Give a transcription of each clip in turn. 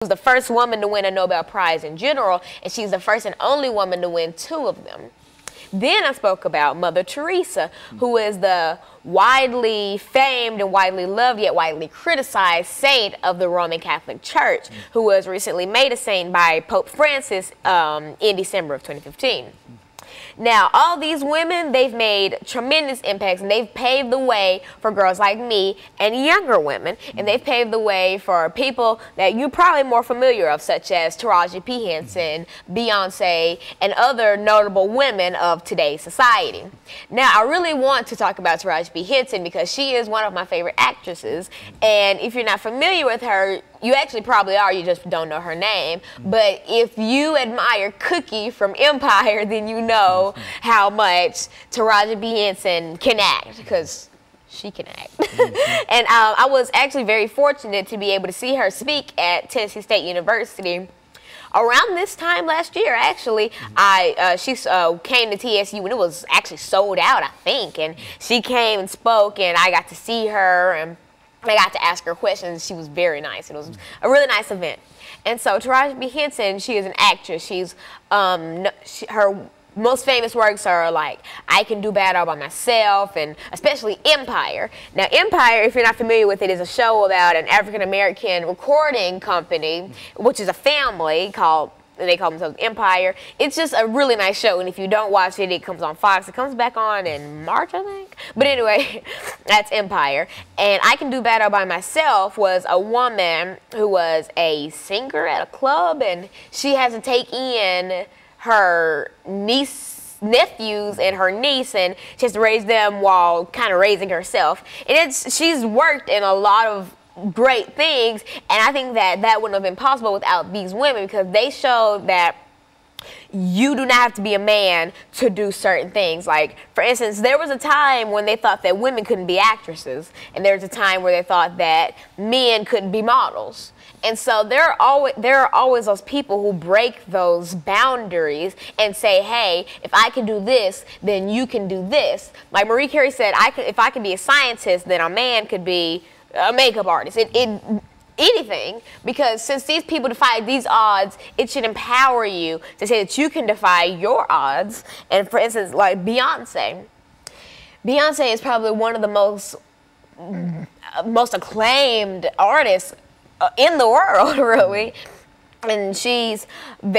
was the first woman to win a Nobel Prize in general, and she's the first and only woman to win 2 of them. Then I spoke about Mother Teresa, who is the widely famed and widely loved yet widely criticized saint of the Roman Catholic Church, who was recently made a saint by Pope Francis in December of 2015. Now, all these women, they've made tremendous impacts, and they've paved the way for girls like me and younger women, and they've paved the way for people that you're probably more familiar of, such as Taraji P. Henson, Beyonce, and other notable women of today's society. Now, I really want to talk about Taraji P. Henson because she is one of my favorite actresses, and if you're not familiar with her, you actually probably are, you just don't know her name. But if you admire Cookie from Empire, then you know how much Taraji P. Henson can act, because she can act. And I was actually very fortunate to be able to see her speak at Tennessee State University around this time last year. Actually, she came to TSU when it was actually sold out, I think. And she came and spoke, and I got to see her, and I got to ask her questions. She was very nice. It was a really nice event. And so Taraji P. Henson, she is an actress. She's her most famous works are like I Can Do Bad All By Myself, and especially Empire. Now, Empire, if you're not familiar with it, is a show about an African-American recording company, which is a family called, they call themselves Empire. It's just a really nice show, and if you don't watch it, it comes on Fox. It comes back on in March, I think. But anyway, that's Empire. And I Can Do Bad All By Myself was a woman who was a singer at a club, and she has to take in her nephews and her niece, and she has to raise them while kind of raising herself. And she's worked in a lot of great things, and I think that wouldn't have been possible without these women, because they showed that you do not have to be a man to do certain things. Like, for instance, there was a time when they thought that women couldn't be actresses, and there was a time where they thought that men couldn't be models. And so there are always those people who break those boundaries and say, hey, if I can do this, then you can do this. Like Marie Curie said, if I can be a scientist, then a man could be a makeup artist. Anything, because since these people defy these odds, it should empower you to say that you can defy your odds. And for instance, like Beyonce is probably one of the most acclaimed artists in the world, really. And she's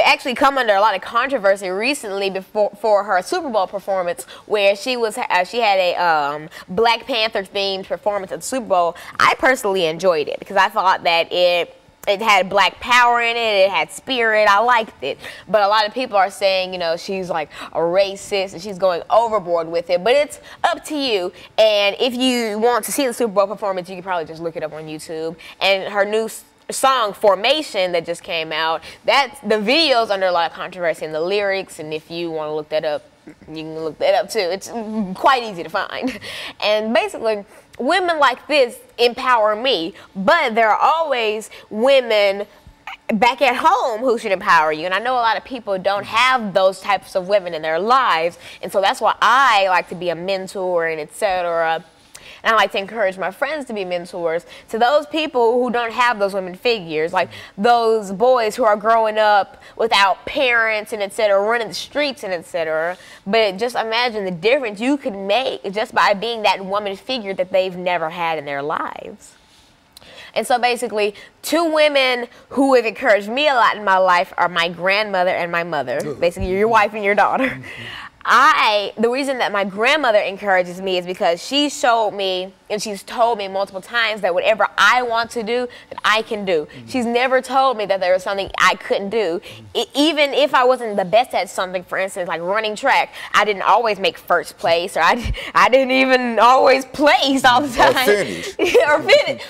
actually come under a lot of controversy recently for her Super Bowl performance, where she had a Black Panther themed performance at the Super Bowl. I personally enjoyed it because I thought that it had Black power in it, it had spirit, I liked it. But a lot of people are saying, you know, she's like a racist and she's going overboard with it. But it's up to you. And if you want to see the Super Bowl performance, you can probably just look it up on YouTube. And her new song Formation that just came out, the video's under a lot of controversy in the lyrics, and if you want to look that up, you can look that up too. It's quite easy to find. And basically, women like this empower me, but there are always women back at home who should empower you. And I know a lot of people don't have those types of women in their lives, and so that's why I like to be a mentor and etc. And I like to encourage my friends to be mentors to those people who don't have those women figures, like those boys who are growing up without parents and etc., running the streets and etc. But just imagine the difference you could make just by being that woman figure that they've never had in their lives. And so basically, 2 women who have encouraged me a lot in my life are my grandmother and my mother. Basically, your wife and your daughter. The reason that my grandmother encourages me is because she showed me, and she's told me multiple times, that whatever I want to do, that I can do. She's never told me that there was something I couldn't do. Even if I wasn't the best at something, for instance, like running track, I didn't always make first place, or I didn't even always place all the time. Or finish. Or finish.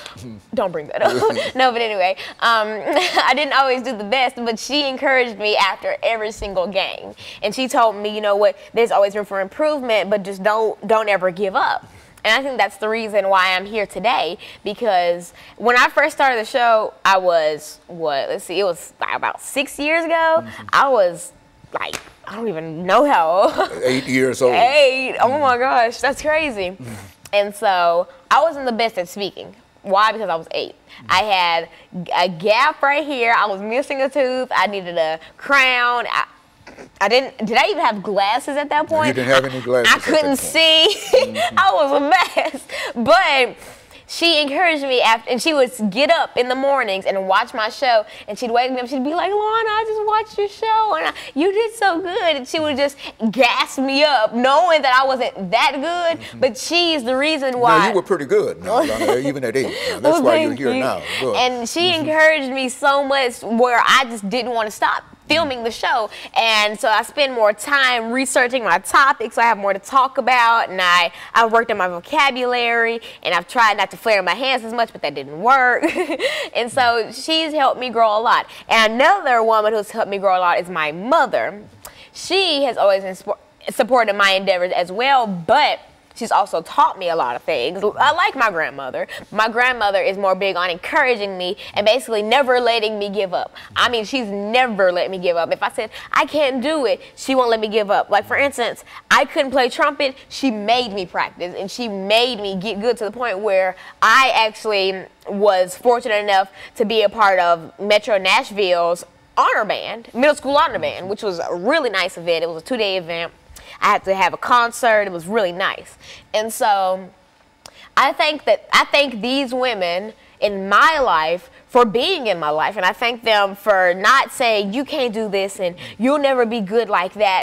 Don't bring that up. No, but anyway, I didn't always do the best, but she encouraged me after every single game. And she told me, you know what, there's always room for improvement, but just don't ever give up. And I think that's the reason why I'm here today, because when I first started the show, I was, it was like about 6 years ago. I was like, I don't even know how old. 8 years old. 8, oh my gosh, that's crazy. And so I wasn't the best at speaking. Why? Because I was 8. I had a gap right here. I was missing a tooth. I needed a crown. Did I even have glasses at that point? No, you didn't have any glasses. I couldn't see. I was a mess. But she encouraged me and she would get up in the mornings and watch my show, and she'd wake me up. She'd be like, "Alana, I just watched your show, and you did so good." And she would just gas me up, knowing that I wasn't that good, but she's the reason why. No, you were pretty good, now, Alana, even at 8. Now, that's why you're here now. Good. And she encouraged me so much where I just didn't want to stop filming the show, and so I spend more time researching my topics, so I have more to talk about, and I worked on my vocabulary, and I've tried not to flare my hands as much, but that didn't work. And so she's helped me grow a lot. And another woman who's helped me grow a lot is my mother. She has always supported my endeavors as well, but she's also taught me a lot of things. I like my grandmother. My grandmother is more big on encouraging me and basically never letting me give up. I mean, she's never let me give up. If I said, I can't do it, she won't let me give up. Like, for instance, I couldn't play trumpet. She made me practice, and she made me get good to the point where I actually was fortunate enough to be a part of Metro Nashville's honor band, middle school honor band, which was a really nice event. It was a 2-day event. I had to have a concert. It was really nice. And so I thank these women in my life for being in my life, and I thank them for not saying, you can't do this and you'll never be good like that.